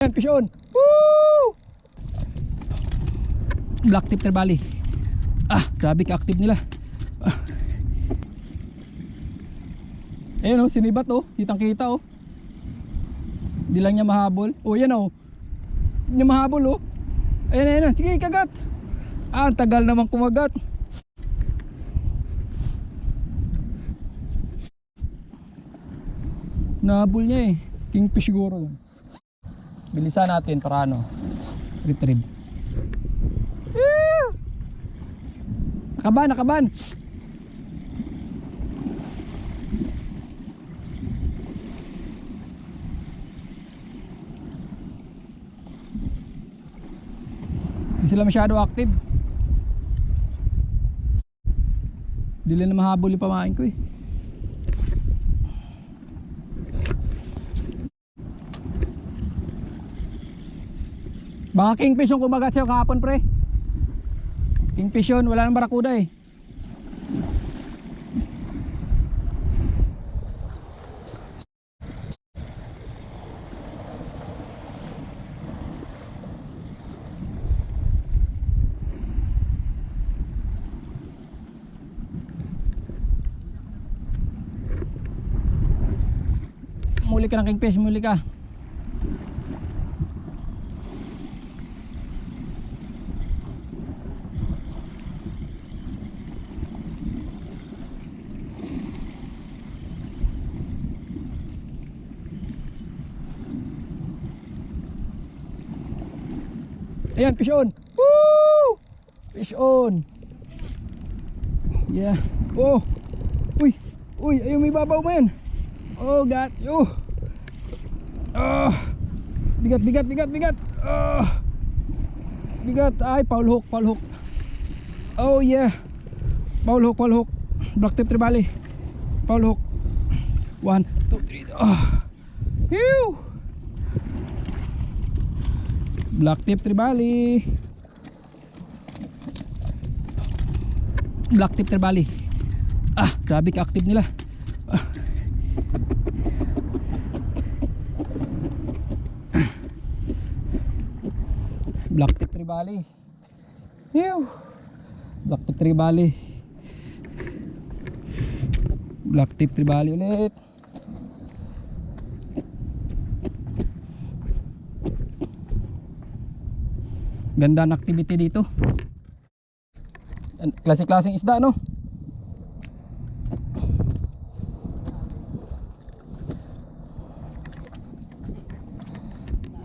Yan, fish on. Woo! Black tip trevally. Grabe ka-active nila. Ayun oh, sinibat oh. Kitang kita oh. Hindi lang niya mahabol. Oh, yan oh. Hindi niya mahabol oh. Ayan. Sige, kagat. Ang tagal naman kumagat. Nahabol niya eh. Kingfish siguro yun. Bilisan natin para ano, retrieve. Nakaban. Hindi sila masyado active. Hindi lang na mahabol yung pamain ko eh. Baka kingfish yung kumagat sa'yo kahapon pre. Kingfish yun, wala nang barakuda eh. Muli ka ng kingfish, muli ka. Ayan, fish on. Woo! Fish on. Yeah. Oh. Uy, ayun may babaw man. Oh, God. Oh. Bigat. Bigat. Ay, foul hook. Oh, yeah. Foul hook. Black tip trevally. Foul hook. 1, 2, 3. Phew. Black tip trevally. Black tip trevally. Grabe ka-active nila. Black tip trevally. Phew. Black tip trevally. Black tip trevally ulit. Ganda ng activity dito. Klase-klaseng isda no.